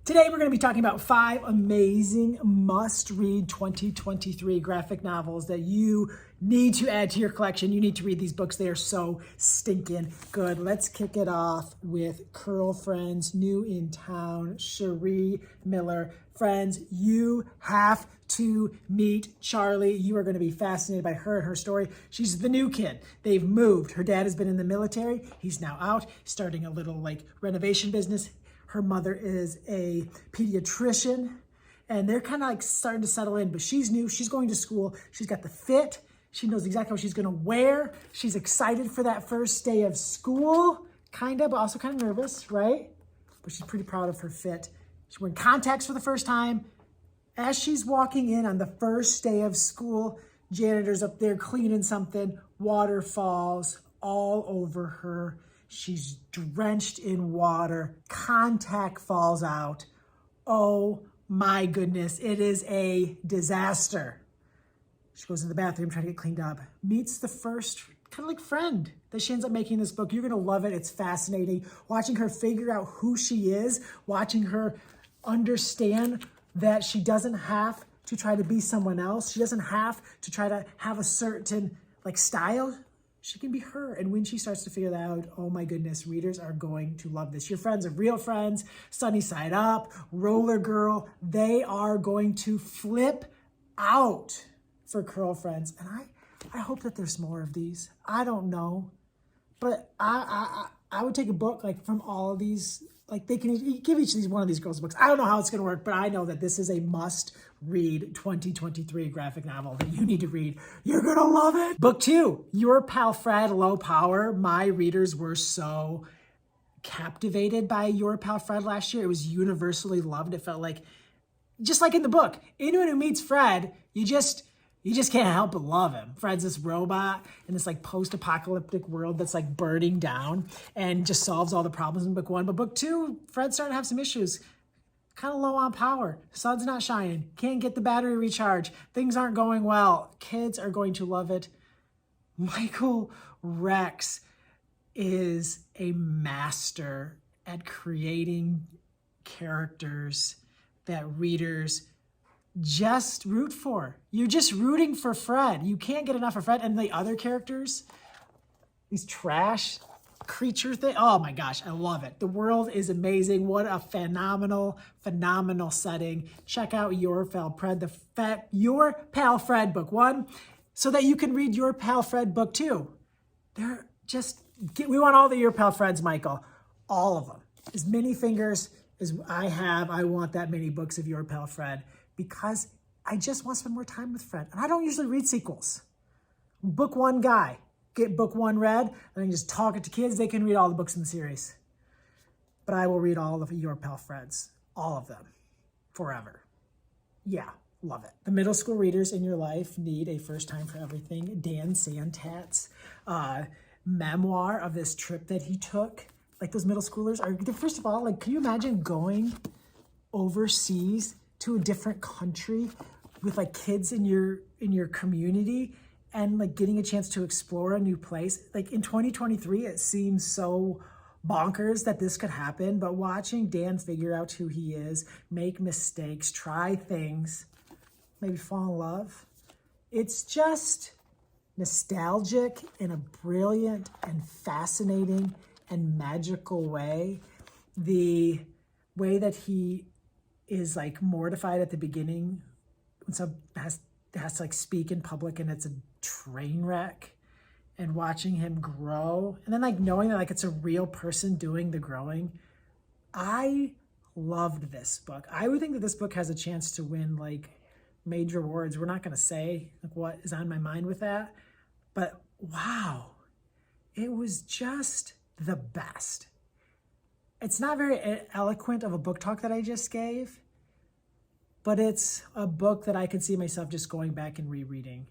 Today we're going to be talking about 5 amazing must-read 2023 graphic novels that you need to add to your collection. You need to read these books. They are so stinking good. Let's kick it off with Curl Friends, new in town, Cherie Miller. Friends, you have to meet Charlie. You are going to be fascinated by her and her story. She's the new kid. They've moved. Her dad has been in the military. He's now out, starting a little renovation business. Her mother is a pediatrician, and they're kind of starting to settle in, but she's new. She's going to school. She's got the fit. She knows exactly what she's going to wear. She's excited for that first day of school, kind of, but also kind of nervous, right? But she's pretty proud of her fit. She's wearing contacts for the first time. As she's walking in on the first day of school, janitor's up there cleaning something. Water falls all over her. She's drenched in water. Contact falls out. Oh my goodness, it is a disaster. She goes in the bathroom trying to get cleaned up. Meets the first kind of friend that she ends up making this book. You're gonna love it. It's fascinating. Watching her figure out who she is, watching her understand that she doesn't have to try to be someone else. She doesn't have to try to have a certain style. She can be her. And when she starts to figure that out, oh my goodness, readers are going to love this. Your Friends are Real Friends, Sunny Side Up, Roller Girl, they are going to flip out for Curl Friends. And I hope that there's more of these. I don't know, but I would take a book from all of these. They can give each of these one of these girls books. I don't know how it's going to work, but I know that this is a must-read 2023 graphic novel that you need to read. You're going to love it. Book 2, Your Pal Fred, Low Power. My readers were so captivated by Your Pal Fred last year. It was universally loved. It felt just like in the book, anyone who meets Fred, you just can't help but love him. Fred's this robot in this post-apocalyptic world that's burning down and just solves all the problems in book 1. But book 2, Fred's starting to have some issues. Kind of low on power. Sun's not shining. Can't get the battery recharged. Things aren't going well. Kids are going to love it. Michael Rex is a master at creating characters that readers just root for. You're just rooting for Fred. You can't get enough of Fred. And the other characters, these trash creature thing. Oh my gosh, I love it. The world is amazing. What a phenomenal setting. Check out Your Pal Fred, Your Pal Fred book 1, so that you can read Your Pal Fred book 2. We want all the Your Pal Freds, Michael. All of them. As many fingers as I have, I want that many books of Your Pal Fred, because I just want to spend more time with Fred. And I don't usually read sequels. Book 1 guy. Get book 1 read, and then just talk it to kids. They can read all the books in the series. But I will read all of Your Pal Freds. All of them. Forever. Yeah, love it. The middle school readers in your life need a First Time for Everything. Dan Santat's memoir of this trip that he took. Those middle schoolers are, first of all, can you imagine going overseas to a different country with kids in your community and getting a chance to explore a new place? In 2023, it seems so bonkers that this could happen, but watching Dan figure out who he is, make mistakes, try things, maybe fall in love, it's just nostalgic in a brilliant and fascinating and magical way. The way that he is mortified at the beginning when someone has to speak in public and it's a train wreck, and watching him grow, and then knowing that it's a real person doing the growing. I loved this book. I would think that this book has a chance to win major awards. We're not going to say what is on my mind with that, but wow, it was just the best. It's not very eloquent of a book talk that I just gave, but it's a book that I could see myself just going back and rereading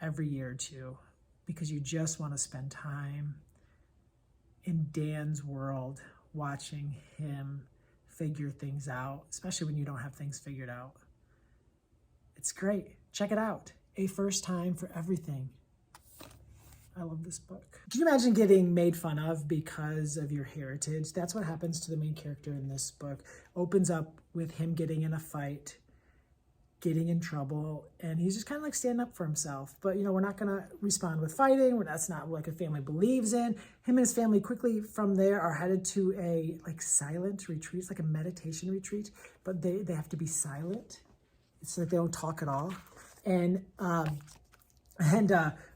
every year or two, because you just want to spend time in Dan's world, watching him figure things out, especially when you don't have things figured out. It's great. Check it out. A First Time for Everything. I love this book. Can you imagine getting made fun of because of your heritage? That's what happens to the main character in this book. Opens up with him getting in a fight, getting in trouble, and he's just kind of like standing up for himself. But, you know, we're not going to respond with fighting. That's not what a family believes in. Him and his family quickly from there are headed to a like silent retreat. It's like a meditation retreat, but they have to be silent. It's like they don't talk at all. And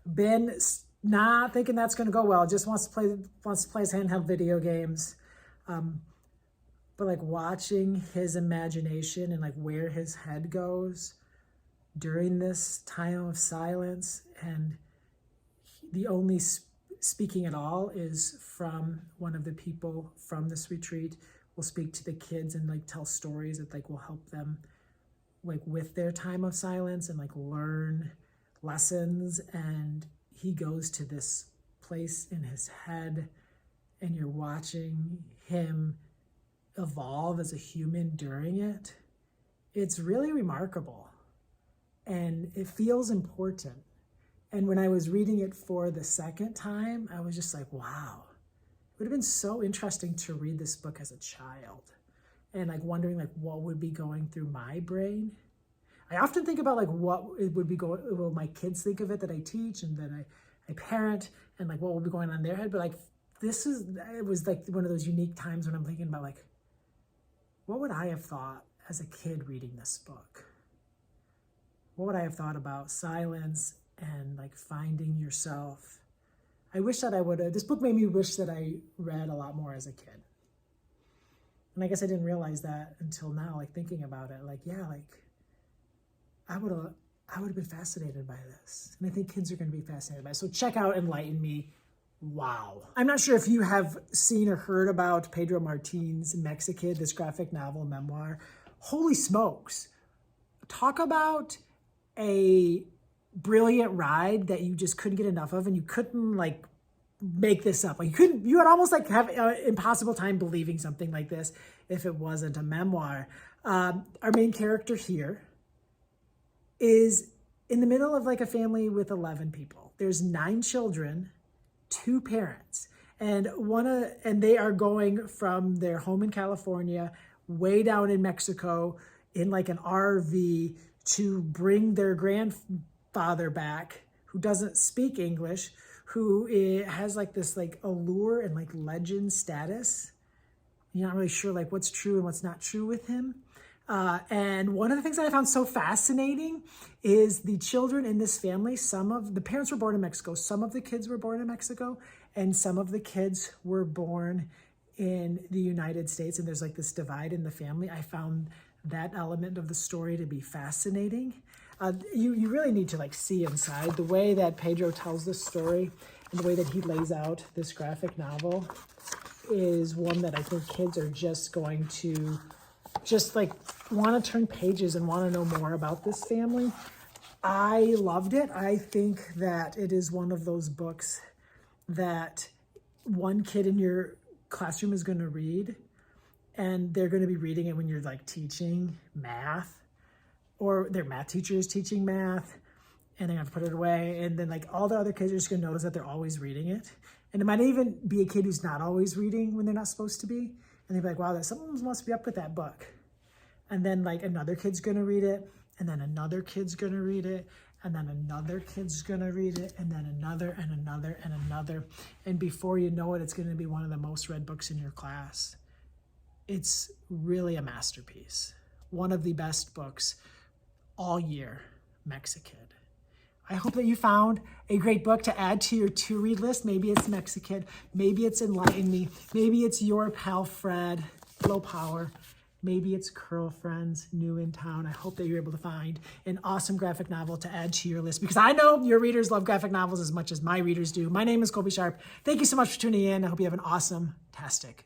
Ben's not thinking that's going to go well. Just wants to play his handheld video games. But like watching his imagination and like where his head goes during this time of silence, and the only speaking at all is from one of the people from this retreat. Will speak to the kids and like tell stories that like will help them like with their time of silence and like learn lessons. And he goes to this place in his head, and you're watching him evolve as a human during it. It's really remarkable, and it feels important. And when I was reading it for the second time, I was just like, wow, it would have been so interesting to read this book as a child, and like wondering like what would be going through my brain. I often think about like what it would be going, will my kids think of it that I teach and that I parent, and like what will be going on in their head. But like it was like one of those unique times when I'm thinking about like, what would I have thought as a kid reading this book? What would I have thought about silence and like finding yourself? I wish that I would have, this book made me wish that I read a lot more as a kid. And I guess I didn't realize that until now, like thinking about it, like, yeah, like I would have been fascinated by this. And I think kids are going to be fascinated by it. So check out Enlighten Me. Wow. I'm not sure if you have seen or heard about Pedro Martin's Mexikid, this graphic novel memoir. Holy smokes. Talk about a brilliant ride that you just couldn't get enough of, and you couldn't like make this up. Like you had almost like have an impossible time believing something like this if it wasn't a memoir. Our main character here is in the middle of like a family with 11 people. There's 9 children, 2 parents, and they are going from their home in California way down in Mexico in like an RV to bring their grandfather back, who doesn't speak English, who has like this like allure and like legend status. You're not really sure like what's true and what's not true with him. And one of the things that I found so fascinating is the children in this family. Some of the parents were born in Mexico. Some of the kids were born in Mexico, and some of the kids were born in the United States. And there's like this divide in the family. I found that element of the story to be fascinating. You really need to like see inside the way that Pedro tells this story, and the way that he lays out this graphic novel is one that I think kids are just going to just like want to turn pages and want to know more about this family. I loved it. I think that it is one of those books that one kid in your classroom is going to read, and they're going to be reading it when you're like teaching math, or their math teacher is teaching math, and they have to put it away. And then like all the other kids are just going to notice that they're always reading it. And it might even be a kid who's not always reading when they're not supposed to be. And they'd be like, wow, someone must be up with that book. And then like another kid's going to read it, and then another kid's going to read it, and then another kid's going to read it, and then another and another and another. And before you know it, it's going to be one of the most read books in your class. It's really a masterpiece. One of the best books all year, Mexikid. I hope that you found a great book to add to your to-read list. Maybe it's Mexikid, maybe it's Enlighten Me, maybe it's Your Pal Fred, Low Power, maybe it's Curl Friends, New in Town. I hope that you're able to find an awesome graphic novel to add to your list, because I know your readers love graphic novels as much as my readers do. My name is Colby Sharp. Thank you so much for tuning in. I hope you have an awesome-tastic